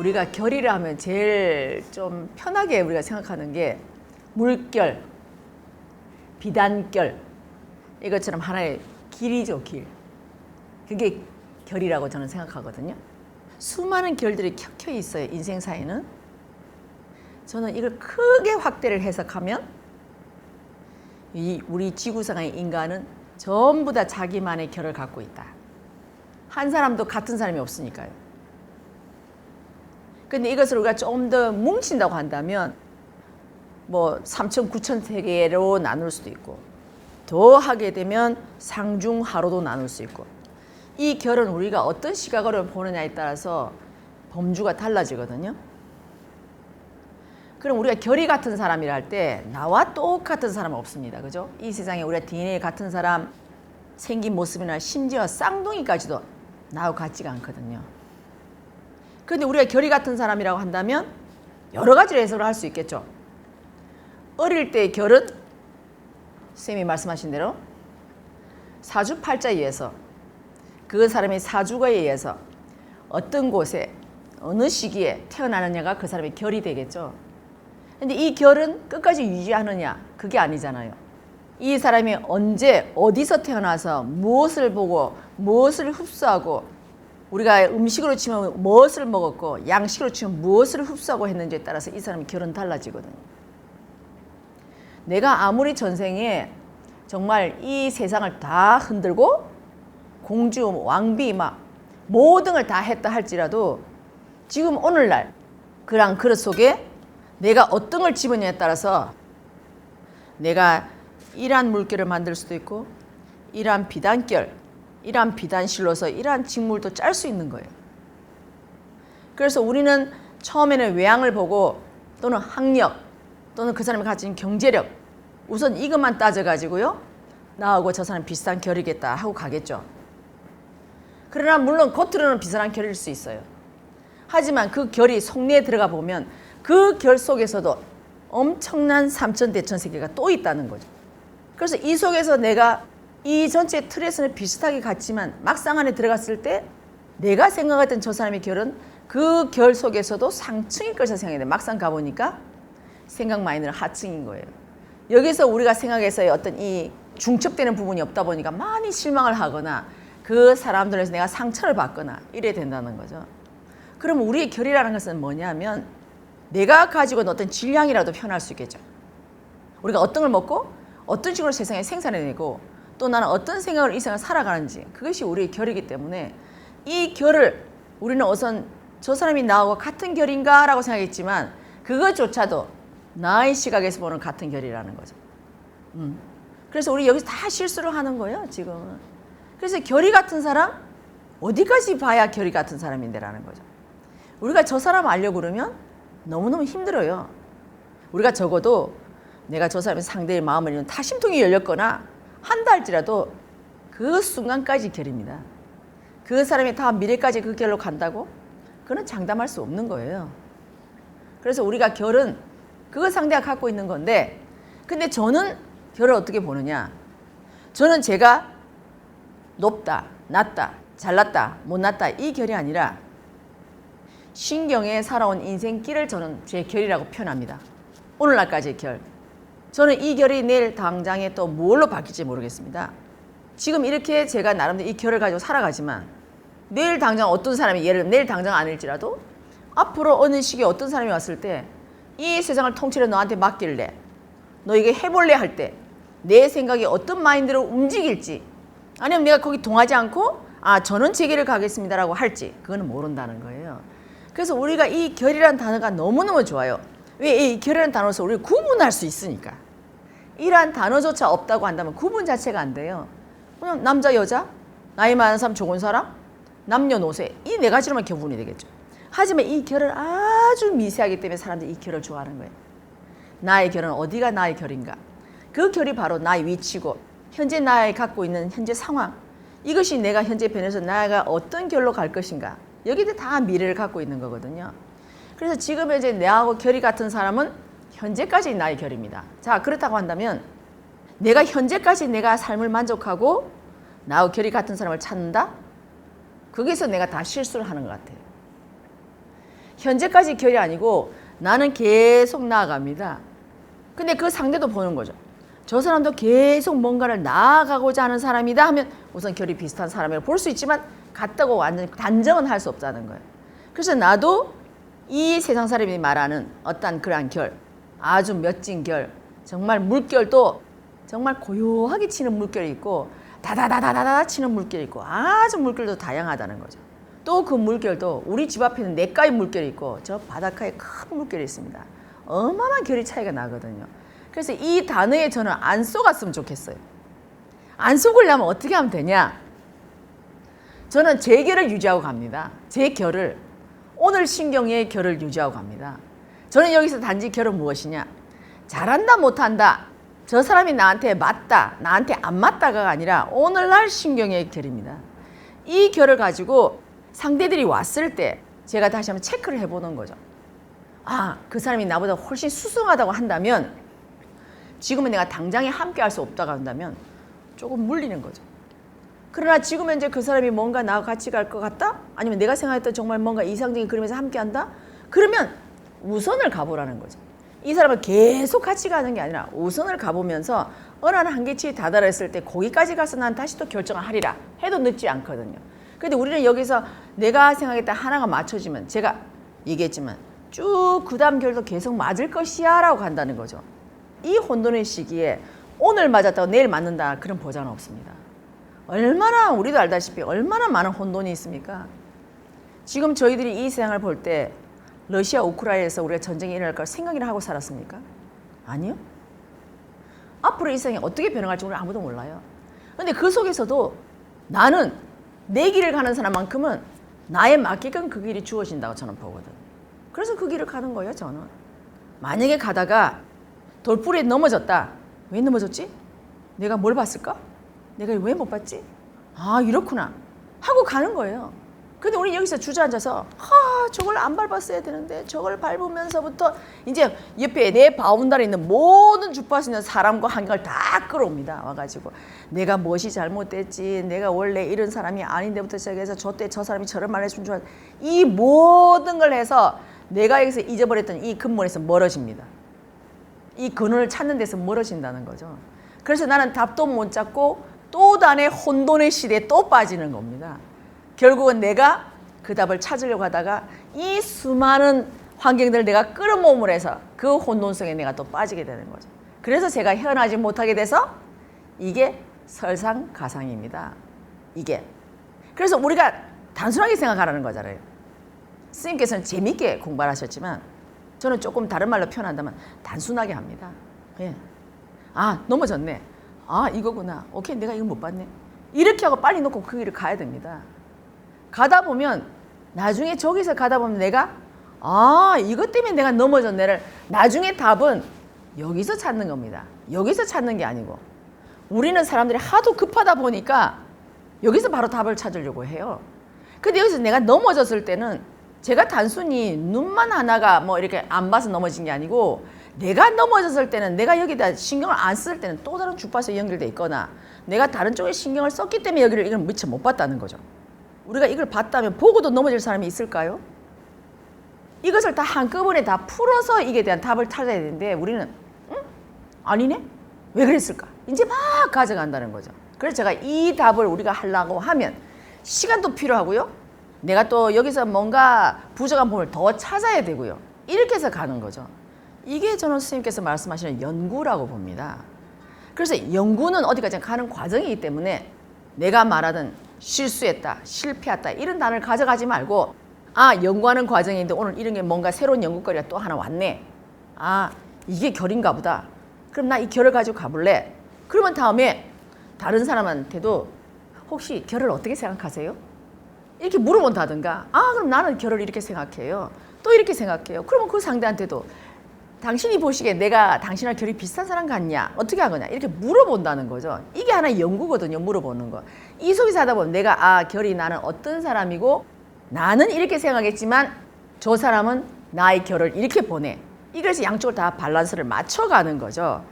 우리가 결이라 하면 제일 좀 편하게 우리가 생각하는 게 물결, 비단결 이것처럼 하나의 길이죠, 길. 그게 결이라고 저는 생각하거든요. 수많은 결들이 켜켜 있어요, 인생사에는. 저는 이걸 크게 확대를 해석하면 우리 지구상의 인간은 전부 다 자기만의 결을 갖고 있다. 한 사람도 같은 사람이 없으니까요. 근데 이것을 우리가 좀 더 뭉친다고 한다면 뭐 3천, 9천 세계로 나눌 수도 있고 더 하게 되면 상중하로도 나눌 수 있고 이 결은 우리가 어떤 시각으로 보느냐에 따라서 범주가 달라지거든요. 그럼 우리가 결이 같은 사람이라 할 때 나와 똑같은 사람은 없습니다. 그죠? 이 세상에 우리가 DNA 같은 사람 생긴 모습이나 심지어 쌍둥이까지도 나하고 같지가 않거든요. 그런데 우리가 결이 같은 사람이라고 한다면 여러 가지로 해석을 할 수 있겠죠. 어릴 때의 결은 선생님이 말씀하신 대로 사주팔자에 의해서 그 사람의 사주가에 의해서 어떤 곳에 어느 시기에 태어나느냐가 그 사람의 결이 되겠죠. 근데 이 결은 끝까지 유지하느냐 그게 아니잖아요. 이 사람이 언제 어디서 태어나서 무엇을 보고 무엇을 흡수하고 우리가 음식으로 치면 무엇을 먹었고 양식으로 치면 무엇을 흡수하고 했는지에 따라서 이 사람의 결은 달라지거든요. 내가 아무리 전생에 정말 이 세상을 다 흔들고 공주, 왕비 막 모든 걸 다 했다 할지라도 지금 오늘날 그런 그릇 속에 내가 어떤 걸 집었냐에 따라서 내가 이러한 물결을 만들 수도 있고 이러한 비단결, 이러한 비단실로서 이러한 직물도 짤 수 있는 거예요. 그래서 우리는 처음에는 외양을 보고 또는 학력 또는 그 사람이 가진 경제력 우선 이것만 따져가지고요. 나하고 저 사람 비슷한 결이겠다 하고 가겠죠. 그러나 물론 겉으로는 비슷한 결일 수 있어요. 하지만 그 결이 속내에 들어가 보면 그 결 속에서도 엄청난 삼천대천세계가 또 있다는 거죠. 그래서 이 속에서 내가 이 전체 틀에서는 비슷하게 같지만 막상 안에 들어갔을 때 내가 생각했던 저 사람의 결은 그 결 속에서도 상층일 것이라 생각해요. 막상 가보니까 생각 마이너는 하층인 거예요. 여기서 우리가 생각해서의 어떤 이 중첩되는 부분이 없다 보니까 많이 실망을 하거나 그 사람들에서 내가 상처를 받거나 이래야 된다는 거죠. 그럼 우리의 결이라는 것은 뭐냐면 내가 가지고 있는 어떤 질량이라도 표현할 수 있겠죠. 우리가 어떤 걸 먹고 어떤 식으로 세상에 생산해내고 또 나는 어떤 생각으로 이 세상을 살아가는지 그것이 우리의 결이기 때문에 이 결을 우리는 우선 저 사람이 나하고 같은 결인가 라고 생각했지만 그것조차도 나의 시각에서 보는 같은 결이라는 거죠. 그래서 우리 여기서 다 실수를 하는 거예요 지금은. 그래서 결이 같은 사람 어디까지 봐야 결이 같은 사람인데 라는 거죠. 우리가 저 사람 알려고 그러면 너무너무 힘들어요. 우리가 적어도 내가 저 사람의 상대의 마음을 잃는 타심통이 열렸거나 한다 할지라도 그 순간까지 결입니다. 그 사람이 다 미래까지 그 결로 간다고? 그건 장담할 수 없는 거예요. 그래서 우리가 결은 그 상대가 갖고 있는 건데 근데 저는 결을 어떻게 보느냐. 저는 제가 높다, 낮다, 잘났다, 못났다 이 결이 아니라 신경에 살아온 인생길을 저는 제 결이라고 표현합니다. 오늘날까지의 결. 저는 이 결이 내일 당장에 또 뭘로 바뀔지 모르겠습니다. 지금 이렇게 제가 나름대로 이 결을 가지고 살아가지만 내일 당장 어떤 사람이 예를 들면 내일 당장 아닐지라도 앞으로 어느 시기에 어떤 사람이 왔을 때 이 세상을 통째로 너한테 맡길래 너 이게 해볼래 할 때 내 생각이 어떤 마인드로 움직일지 아니면 내가 거기 동하지 않고 저는 제 길을 가겠습니다라고 할지 그거는 모른다는 거예요. 그래서 우리가 이 결이라는 단어가 너무너무 좋아요. 왜 이 결이라는 단어에서 우리를 구분할 수 있으니까. 이러한 단어조차 없다고 한다면 구분 자체가 안 돼요. 그냥 남자, 여자, 나이 많은 사람, 적은 사람, 남녀노소 이 네 가지로만 구분이 되겠죠. 하지만 이 결을 아주 미세하기 때문에 사람들이 이 결을 좋아하는 거예요. 나의 결은 어디가 나의 결인가? 그 결이 바로 나의 위치고 현재 나의 갖고 있는 현재 상황 이것이 내가 현재 변해서 나가 어떤 결로 갈 것인가 여기도 다 미래를 갖고 있는 거거든요. 그래서 지금 이제 내하고 결이 같은 사람은 현재까지 나의 결입니다. 자 그렇다고 한다면 내가 현재까지 내가 삶을 만족하고 나하고 결이 같은 사람을 찾는다? 거기서 내가 다 실수를 하는 것 같아요. 현재까지 결이 아니고 나는 계속 나아갑니다. 근데 그 상대도 보는 거죠. 저 사람도 계속 뭔가를 나아가고자 하는 사람이다 하면 우선 결이 비슷한 사람이라고 볼 수 있지만 같다고 완전히 단정은 할 수 없다는 거예요. 그래서 나도 이 세상 사람이 말하는 어떤 그러한 결, 아주 멋진 결, 정말 물결도 정말 고요하게 치는 물결이 있고 다다다다다다 치는 물결이 있고 아주 물결도 다양하다는 거죠. 또 그 물결도 우리 집 앞에는 냇가의 물결이 있고 저 바닷가에 큰 물결이 있습니다. 어마어마한 결이 차이가 나거든요. 그래서 이 단어에 저는 안 속았으면 좋겠어요. 안 속으려면 어떻게 하면 되냐? 저는 제 결을 유지하고 갑니다. 제 결을, 오늘 신경의 결을 유지하고 갑니다. 저는 여기서 단지 결은 무엇이냐? 잘한다 못한다, 저 사람이 나한테 맞다 나한테 안 맞다가 아니라 오늘날 신경의 결입니다. 이 결을 가지고 상대들이 왔을 때 제가 다시 한번 체크를 해보는 거죠. 아, 그 사람이 나보다 훨씬 수승하다고 한다면, 지금은 내가 당장에 함께 할 수 없다고 한다면 조금 물리는 거죠. 그러나 지금 현재 그 사람이 뭔가 나와 같이 갈 것 같다? 아니면 내가 생각했던 정말 뭔가 이상적인 그림에서 함께 한다? 그러면 우선을 가보라는 거죠. 이 사람은 계속 같이 가는 게 아니라 우선을 가보면서 어느 한계치에 다다랐을 때 거기까지 가서 난 다시 또 결정을 하리라 해도 늦지 않거든요. 근데 우리는 여기서 내가 생각했던 하나가 맞춰지면, 제가 얘기했지만 쭉 그 다음 결도 계속 맞을 것이야 라고 간다는 거죠. 이 혼돈의 시기에 오늘 맞았다고 내일 맞는다, 그런 보장은 없습니다. 얼마나, 우리도 알다시피 얼마나 많은 혼돈이 있습니까? 지금 저희들이 이 세상을 볼 때 러시아 우크라이나에서 우리가 전쟁이 일어날 걸 생각이나 하고 살았습니까? 아니요. 앞으로 이 세상이 어떻게 변화할지 우리 아무도 몰라요. 근데 그 속에서도 나는 내 길을 가는 사람만큼은 나에 맞게끔 그 길이 주어진다고 저는 보거든요. 그래서 그 길을 가는 거예요, 저는. 만약에 가다가 돌부리에 넘어졌다. 왜 넘어졌지? 내가 뭘 봤을까? 내가 왜 못 봤지? 아, 이렇구나 하고 가는 거예요. 근데 우리 여기서 주저앉아서 저걸 안 밟았어야 되는데, 저걸 밟으면서부터 이제 옆에 내 바운다리에 있는 모든 주파수 있는 사람과 환경을 다 끌어옵니다. 와가지고 내가 무엇이 잘못됐지, 내가 원래 이런 사람이 아닌데부터 시작해서 저때 저 사람이 저런 말 해준 줄 알았, 이 모든 걸 해서 내가 여기서 잊어버렸던 이 근본에서 멀어집니다. 이 근원을 찾는 데서 멀어진다는 거죠. 그래서 나는 답도 못 찾고 또 다른 혼돈의 시대에 또 빠지는 겁니다. 결국은 내가 그 답을 찾으려고 하다가 이 수많은 환경들을 내가 끌어모음을 해서 그 혼돈성에 내가 또 빠지게 되는 거죠. 그래서 제가 헤어나지 못하게 돼서 이게 설상가상입니다. 이게. 그래서 우리가 단순하게 생각하라는 거잖아요. 스님께서는 재밌게 공부를 하셨지만 저는 조금 다른 말로 표현한다면 단순하게 합니다. 예. 아, 넘어졌네. 아, 이거구나. 오케이, 내가 이거 못 봤네. 이렇게 하고 빨리 놓고 그 길을 가야 됩니다. 가다 보면 나중에 저기서 가다 보면 내가 이것 때문에 내가 넘어졌네를 나중에 답은 여기서 찾는 겁니다. 여기서 찾는 게 아니고, 우리는 사람들이 하도 급하다 보니까 여기서 바로 답을 찾으려고 해요. 근데 여기서 내가 넘어졌을 때는 제가 단순히 눈만 하나가 뭐 이렇게 안 봐서 넘어진 게 아니고, 내가 넘어졌을 때는 내가 여기다 신경을 안 쓸 때는 또 다른 주파수에 연결돼 있거나 내가 다른 쪽에 신경을 썼기 때문에 여기를 이걸 미처 못 봤다는 거죠. 우리가 이걸 봤다면 보고도 넘어질 사람이 있을까요? 이것을 다 한꺼번에 다 풀어서 이게 대한 답을 찾아야 되는데 우리는 아니네? 왜 그랬을까? 이제 막 가져간다는 거죠. 그래서 제가 이 답을 우리가 하려고 하면 시간도 필요하고요. 내가 또 여기서 뭔가 부족한 부분을 더 찾아야 되고요. 이렇게 해서 가는 거죠. 이게 저는 스님께서 말씀하시는 연구라고 봅니다. 그래서 연구는 어디까지 가는 과정이기 때문에 내가 말하던 실수했다, 실패했다 이런 단어를 가져가지 말고, 연구하는 과정인데 오늘 이런 게 뭔가 새로운 연구거리가 또 하나 왔네. 이게 결인가 보다. 그럼 나 이 결을 가지고 가볼래. 그러면 다음에 다른 사람한테도 혹시 결을 어떻게 생각하세요? 이렇게 물어본다든가, 그럼 나는 결을 이렇게 생각해요. 또 이렇게 생각해요. 그러면 그 상대한테도 당신이 보시기에 내가 당신과 결이 비슷한 사람 같냐? 어떻게 하거냐? 이렇게 물어본다는 거죠. 이게 하나의 연구거든요. 물어보는 거. 이 속에서 하다 보면 내가 결이 나는 어떤 사람이고 나는 이렇게 생각했지만 저 사람은 나의 결을 이렇게 보내. 이래서 양쪽을 다 밸런스를 맞춰가는 거죠.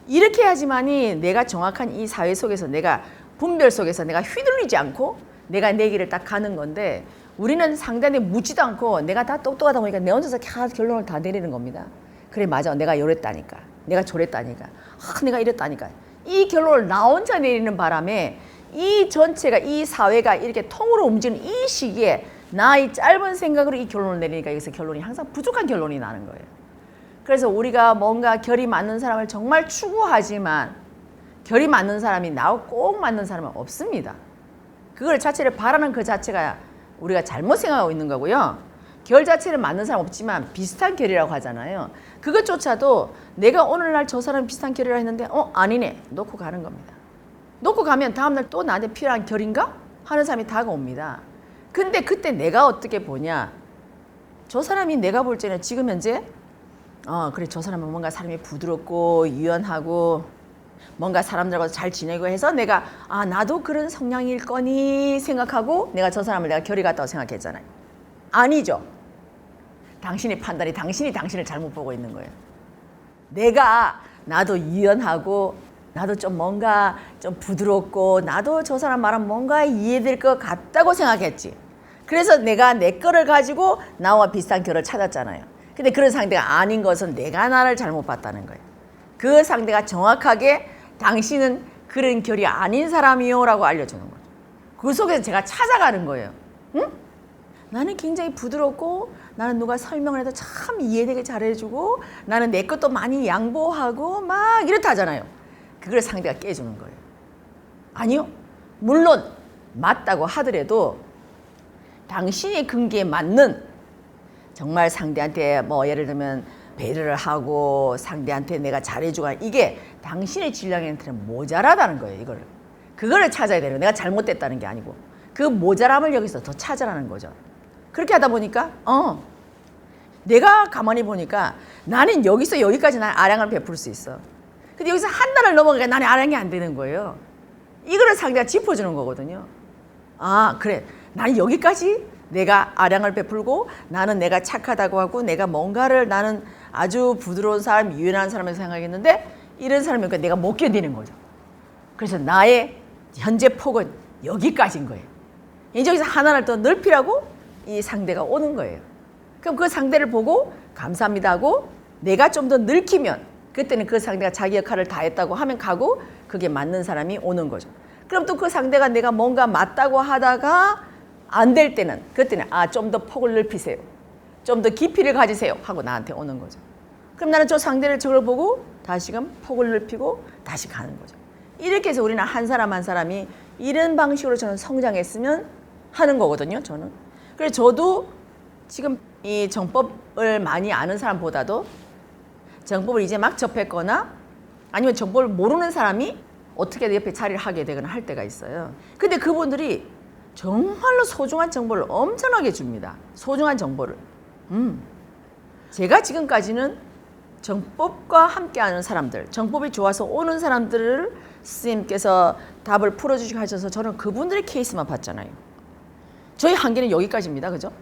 이렇게 해야지만이 내가 정확한 이 사회 속에서 내가 분별 속에서 내가 휘둘리지 않고 내가 내 길을 딱 가는 건데, 우리는 상대한테 묻지도 않고 내가 다 똑똑하다 보니까 내 혼자서 결론을 다 내리는 겁니다. 그래 맞아 내가 이랬다니까 내가 저랬다니까 내가 이랬다니까 이 결론을 나 혼자 내리는 바람에 이 전체가 이 사회가 이렇게 통으로 움직이는 이 시기에 나의 짧은 생각으로 이 결론을 내리니까 여기서 결론이 항상 부족한 결론이 나는 거예요. 그래서 우리가 뭔가 결이 맞는 사람을 정말 추구하지만 결이 맞는 사람이 나하고 꼭 맞는 사람은 없습니다. 그걸 자체를 바라는 그 자체가 우리가 잘못 생각하고 있는 거고요. 결 자체는 맞는 사람 없지만 비슷한 결이라고 하잖아요. 그것조차도 내가 오늘날 저 사람 비슷한 결이라고 했는데 아니네 놓고 가는 겁니다. 놓고 가면 다음날 또 나한테 필요한 결인가? 하는 사람이 다가옵니다. 근데 그때 내가 어떻게 보냐? 저 사람이 내가 볼 때는 지금 현재 그래 저 사람은 뭔가 사람이 부드럽고 유연하고 뭔가 사람들하고 잘 지내고 해서 내가 나도 그런 성향일 거니 생각하고 내가 저 사람을 내가 결이 같다고 생각했잖아요. 아니죠. 당신의 판단이 당신을 잘못 보고 있는 거예요. 내가 나도 유연하고 나도 좀 뭔가 좀 부드럽고 나도 저 사람 말은 뭔가 이해될 것 같다고 생각했지. 그래서 내가 내 거를 가지고 나와 비슷한 결을 찾았잖아요. 근데 그런 상대가 아닌 것은 내가 나를 잘못 봤다는 거예요. 그 상대가 정확하게 당신은 그런 결이 아닌 사람이요 라고 알려주는 거죠. 그 속에서 제가 찾아가는 거예요. 응? 나는 굉장히 부드럽고 나는 누가 설명을 해도 참 이해되게 잘해주고 나는 내 것도 많이 양보하고 막 이렇다 하잖아요. 그걸 상대가 깨주는 거예요. 아니요. 물론 맞다고 하더라도 당신의 근기에 맞는 정말 상대한테 뭐 예를 들면 배려를 하고 상대한테 내가 잘해주고 이게 당신의 질량한테는 모자라다는 거예요. 그거를 찾아야 되는 거예요. 내가 잘못됐다는 게 아니고 그 모자람을 여기서 더 찾으라는 거죠. 그렇게 하다 보니까 내가 가만히 보니까 나는 여기서 여기까지 난 아량을 베풀 수 있어. 근데 여기서 한 단을 넘어가니까 나는 아량이 안 되는 거예요. 이거를 상대가 짚어주는 거거든요. 그래 나는 여기까지 내가 아량을 베풀고 나는 내가 착하다고 하고 내가 뭔가를 나는 아주 부드러운 사람, 유연한 사람이라고 생각했는데 이런 사람이니까 내가 못 견디는 거죠. 그래서 나의 현재 폭은 여기까지인 거예요. 이제 여기서 하나를 더 넓히라고 이 상대가 오는 거예요. 그럼 그 상대를 보고 감사합니다 하고 내가 좀 더 늙히면 그때는 그 상대가 자기 역할을 다 했다고 하면 가고 그게 맞는 사람이 오는 거죠. 그럼 또 그 상대가 내가 뭔가 맞다고 하다가 안 될 때는 그때는 좀 더 폭을 넓히세요. 좀 더 깊이를 가지세요 하고 나한테 오는 거죠. 그럼 나는 저 상대를 저걸 보고 다시금 폭을 넓히고 다시 가는 거죠. 이렇게 해서 우리는 한 사람 한 사람이 이런 방식으로 저는 성장했으면 하는 거거든요. 저는. 그래서 저도 지금 이 정법을 많이 아는 사람보다도 정법을 이제 막 접했거나 아니면 정법을 모르는 사람이 어떻게 옆에 자리를 하게 되거나 할 때가 있어요. 근데 그분들이 정말로 소중한 정보를 엄청나게 줍니다. 소중한 정보를. 제가 지금까지는 정법과 함께하는 사람들, 정법이 좋아서 오는 사람들을 스님께서 답을 풀어주시고 하셔서 저는 그분들의 케이스만 봤잖아요. 저희 한계는 여기까지입니다. 그죠?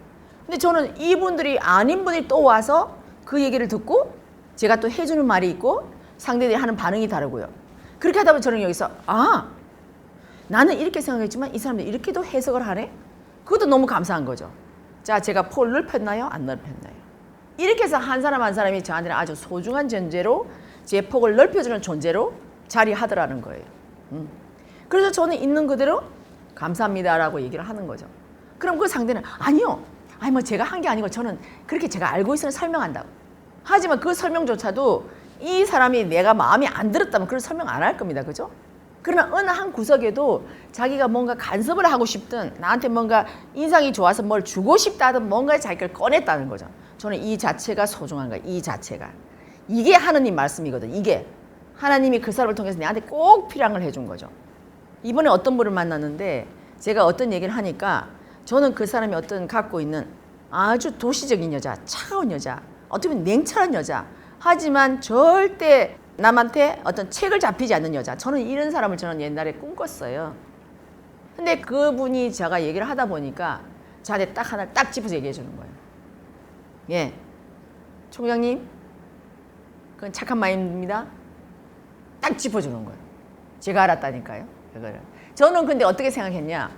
근데 저는 이분들이 아닌 분이 또 와서 그 얘기를 듣고 제가 또 해주는 말이 있고 상대들이 하는 반응이 다르고요. 그렇게 하다 보면 저는 여기서 나는 이렇게 생각했지만 이 사람들이 이렇게도 해석을 하네? 그것도 너무 감사한 거죠. 자, 제가 폭을 넓혔나요? 안 넓혔나요? 이렇게 해서 한 사람 한 사람이 저한테는 아주 소중한 존재로 제 폭을 넓혀주는 존재로 자리하더라는 거예요. 그래서 저는 있는 그대로 감사합니다라고 얘기를 하는 거죠. 그럼 그 상대는 아니요. 뭐 제가 한 게 아니고 저는 그렇게 제가 알고 있으면 설명한다고. 하지만 그 설명조차도 이 사람이 내가 마음에 안 들었다면 그런 설명 안 할 겁니다. 그죠? 그러나 어느 한 구석에도 자기가 뭔가 간섭을 하고 싶든 나한테 뭔가 인상이 좋아서 뭘 주고 싶다든 뭔가 자기를 꺼냈다는 거죠. 저는 이 자체가 소중한 거예요. 이 자체가. 이게 하느님 말씀이거든. 이게. 하나님이 그 사람을 통해서 내한테 꼭 필요한 걸 해준 거죠. 이번에 어떤 분을 만났는데 제가 어떤 얘기를 하니까 저는 그 사람이 어떤 갖고 있는 아주 도시적인 여자, 차가운 여자, 어떻게 보면 냉철한 여자, 하지만 절대 남한테 어떤 책을 잡히지 않는 여자. 저는 이런 사람을 저는 옛날에 꿈꿨어요. 근데 그분이 제가 얘기를 하다 보니까 저한테 딱 하나를 딱 짚어서 얘기해 주는 거예요. 예, 총장님, 그건 착한 마음입니다. 딱 짚어주는 거예요. 제가 알았다니까요. 그거를. 저는 근데 어떻게 생각했냐?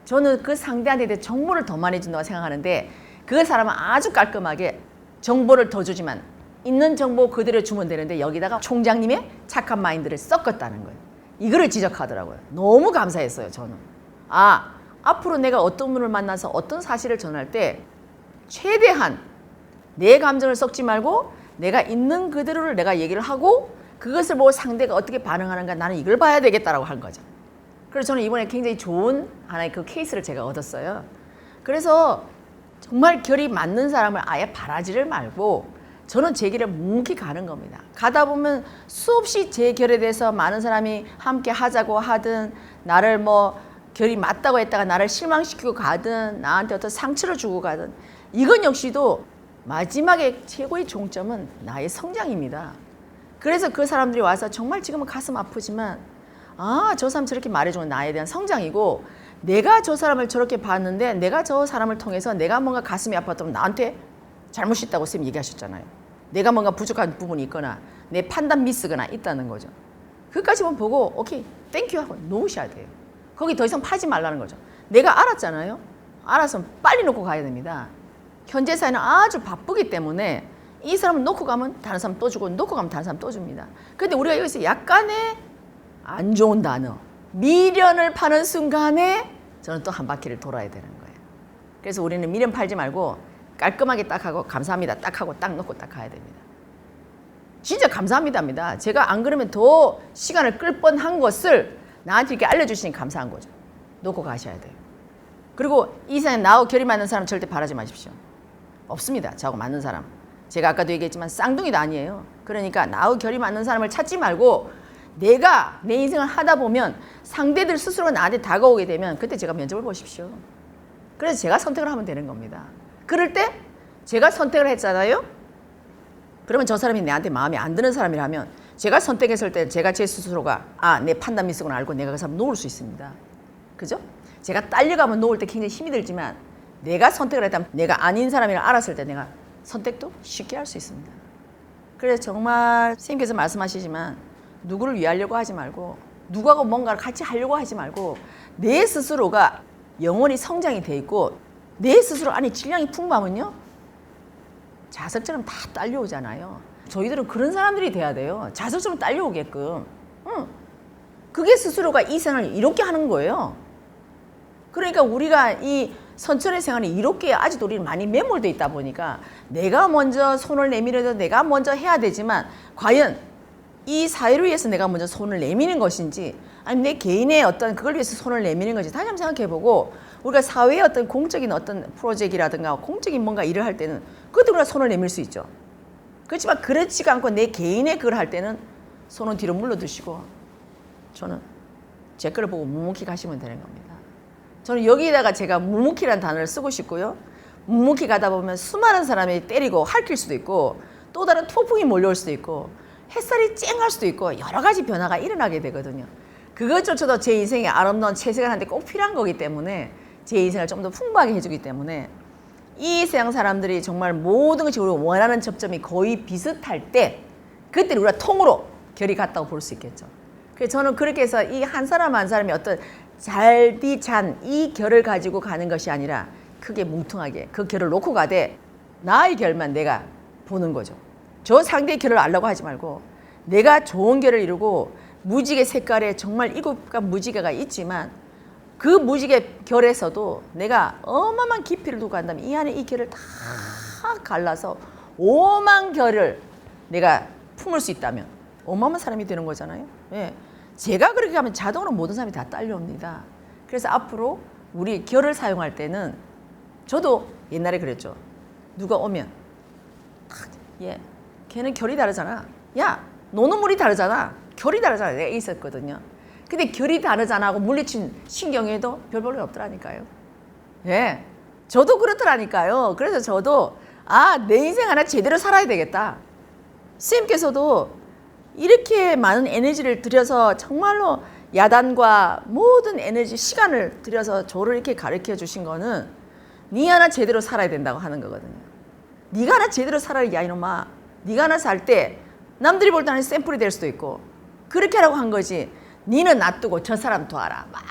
저는 그 상대한테 대해 정보를 더 많이 준다고 생각하는데 그 사람은 아주 깔끔하게 정보를 더 주지만 있는 정보 그대로 주면 되는데 여기다가 총장님의 착한 마인드를 섞었다는 거예요. 이거를 지적하더라고요. 너무 감사했어요, 저는. 앞으로 내가 어떤 분을 만나서 어떤 사실을 전할 때 최대한 내 감정을 섞지 말고 내가 있는 그대로를 내가 얘기를 하고 그것을 보고 상대가 어떻게 반응하는가 나는 이걸 봐야 되겠다라고 한 거죠. 그래서 저는 이번에 굉장히 좋은 하나의 그 케이스를 제가 얻었어요. 그래서 정말 결이 맞는 사람을 아예 바라지를 말고 저는 제 길을 묵묵히 가는 겁니다. 가다 보면 수없이 제 결에 대해서 많은 사람이 함께 하자고 하든 나를 뭐 결이 맞다고 했다가 나를 실망시키고 가든 나한테 어떤 상처를 주고 가든 이건 역시도 마지막에 최고의 종점은 나의 성장입니다. 그래서 그 사람들이 와서 정말 지금은 가슴 아프지만 저 사람 저렇게 말해주면 나에 대한 성장이고 내가 저 사람을 저렇게 봤는데 내가 저 사람을 통해서 내가 뭔가 가슴이 아팠다면 나한테 잘못이 있다고 선생님 얘기하셨잖아요. 내가 뭔가 부족한 부분이 있거나 내 판단 미스거나 있다는 거죠. 그까지만 보고 오케이 땡큐 하고 놓으셔야 돼요. 거기 더 이상 파지 말라는 거죠. 내가 알았잖아요. 알았으면 빨리 놓고 가야 됩니다. 현재 사회는 아주 바쁘기 때문에 이 사람을 놓고 가면 다른 사람 또 주고 놓고 가면 다른 사람 또 줍니다. 그런데 우리가 여기서 약간의 안 좋은 단어 미련을 파는 순간에 저는 또 한 바퀴를 돌아야 되는 거예요. 그래서 우리는 미련 팔지 말고 깔끔하게 딱 하고 감사합니다 딱 하고 딱 놓고 딱 가야 됩니다. 진짜 감사합니다입니다. 제가 안 그러면 더 시간을 끌 뻔한 것을 나한테 이렇게 알려주시니 감사한 거죠. 놓고 가셔야 돼요. 그리고 이 세상에 나하고 결이 맞는 사람 절대 바라지 마십시오. 없습니다. 저하고 맞는 사람. 제가 아까도 얘기했지만 쌍둥이도 아니에요. 그러니까 나하고 결이 맞는 사람을 찾지 말고 내가 내 인생을 하다 보면 상대들 스스로가 나한테 다가오게 되면 그때 제가 면접을 보십시오. 그래서 제가 선택을 하면 되는 겁니다. 그럴 때 제가 선택을 했잖아요. 그러면 저 사람이 내한테 마음에 안 드는 사람이라면 제가 선택했을 때 제가 제 스스로가 내 판단 미스구나 알고 내가 그 사람 놓을 수 있습니다. 그죠? 제가 딸려가면 놓을 때 굉장히 힘이 들지만 내가 선택을 했다면 내가 아닌 사람이라 알았을 때 내가 선택도 쉽게 할 수 있습니다. 그래서 정말 선생님께서 말씀하시지만 누구를 위하려고 하지 말고 누구하고 뭔가를 같이 하려고 하지 말고 내 스스로가 영원히 성장이 돼 있고 내 스스로 안에 질량이 풍부하면요 자석처럼 다 딸려오잖아요. 저희들은 그런 사람들이 돼야 돼요. 자석처럼 딸려오게끔. 그게 스스로가 이 생활을 이렇게 하는 거예요. 그러니까 우리가 이 선천의 생활이 이렇게 아직도 우리는 많이 매몰되어 있다 보니까 내가 먼저 손을 내밀어도 내가 먼저 해야 되지만 과연 이 사회를 위해서 내가 먼저 손을 내미는 것인지 아니면 내 개인의 어떤 그걸 위해서 손을 내미는 것인지 다시 한번 생각해보고 우리가 사회의 어떤 공적인 어떤 프로젝트라든가 공적인 뭔가 일을 할 때는 그것도 우리가 손을 내밀 수 있죠. 그렇지만 그렇지가 않고 내 개인의 그걸 할 때는 손은 뒤로 물러두시고 저는 제 거를 보고 묵묵히 가시면 되는 겁니다. 저는 여기에다가 제가 묵묵히라는 단어를 쓰고 싶고요. 묵묵히 가다 보면 수많은 사람이 때리고 핥힐 수도 있고 또 다른 폭풍이 몰려올 수도 있고 햇살이 쨍할 수도 있고 여러 가지 변화가 일어나게 되거든요. 그것조차도 제 인생의 아름다운 채색한테 꼭 필요한 거기 때문에 제 인생을 좀 더 풍부하게 해주기 때문에 이 세상 사람들이 정말 모든 것이 우리가 원하는 접점이 거의 비슷할 때 그때 우리가 통으로 결이 같다고 볼 수 있겠죠. 그래서 저는 그렇게 해서 이 한 사람 한 사람이 어떤 잘디잔 이 결을 가지고 가는 것이 아니라 크게 뭉퉁하게 그 결을 놓고 가되 나의 결만 내가 보는 거죠. 저 상대의 결을 알려고 하지 말고 내가 좋은 결을 이루고 무지개 색깔에 정말 7가지 무지개가 있지만 그 무지개 결에서도 내가 어마어마한 깊이를 두고 간다면 이 안에 이 결을 다 갈라서 오만 결을 내가 품을 수 있다면 어마어마한 사람이 되는 거잖아요. 예. 제가 그렇게 하면 자동으로 모든 사람이 다 딸려옵니다. 그래서 앞으로 우리 결을 사용할 때는 저도 옛날에 그랬죠. 누가 오면 걔는 결이 다르잖아. 야, 너는 물이 다르잖아. 결이 다르잖아. 내가 있었거든요. 근데 결이 다르잖아 하고 물리친 신경에도 별 볼일 없더라니까요. 예, 저도 그렇더라니까요. 그래서 저도 내 인생 하나 제대로 살아야 되겠다. 선생님께서도 이렇게 많은 에너지를 들여서 정말로 야단과 모든 에너지, 시간을 들여서 저를 이렇게 가르쳐 주신 거는 네 하나 제대로 살아야 된다고 하는 거거든요. 네가 하나 제대로 살아야 야 이놈아. 네가 하나 살 때 남들이 볼 때는 샘플이 될 수도 있고 그렇게 하라고 한 거지. 니는 놔두고 저 사람 도와라. 막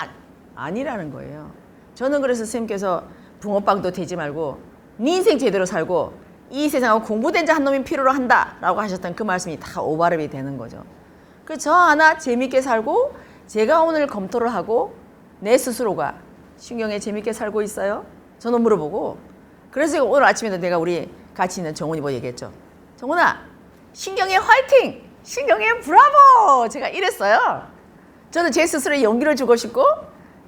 아니라는 거예요. 저는 그래서 선생님께서 붕어빵도 되지 말고 네 인생 제대로 살고 이 세상은 공부된 자 한 놈이 필요로 한다라고 하셨던 그 말씀이 다 오발음이 되는 거죠. 그래서 저 하나 재밌게 살고 제가 오늘 검토를 하고 내 스스로가 신경에 재밌게 살고 있어요? 저는 물어보고 그래서 오늘 아침에도 내가 우리 같이 있는 정훈이 보고 얘기했죠. 정훈아 신경에 화이팅! 신경에 브라보! 제가 이랬어요. 저는 제 스스로에 용기를 주고 싶고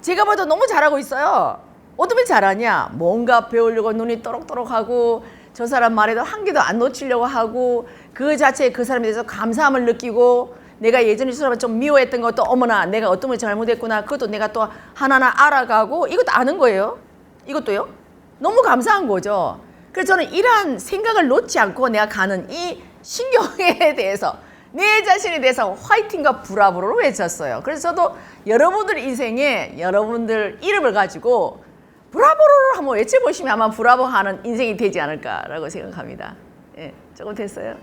제가 봐도 너무 잘하고 있어요. 어떻게 잘하냐? 뭔가 배우려고 눈이 또록또록하고 저 사람 말에도 한 개도 안 놓치려고 하고 그 자체에 그 사람에 대해서 감사함을 느끼고 내가 예전에 저 사람을 좀 미워했던 것도 어머나 내가 어떤 걸 잘못했구나 그것도 내가 또 하나하나 알아가고 이것도 아는 거예요. 이것도요. 너무 감사한 거죠. 그래서 저는 이러한 생각을 놓지 않고 내가 가는 이 신경에 대해서 내 자신에 대해서 화이팅과 브라보를 외쳤어요. 그래서 저도 여러분들 인생에 여러분들 이름을 가지고 브라보를 한번 외쳐보시면 아마 브라보 하는 인생이 되지 않을까라고 생각합니다. 예, 조금 됐어요?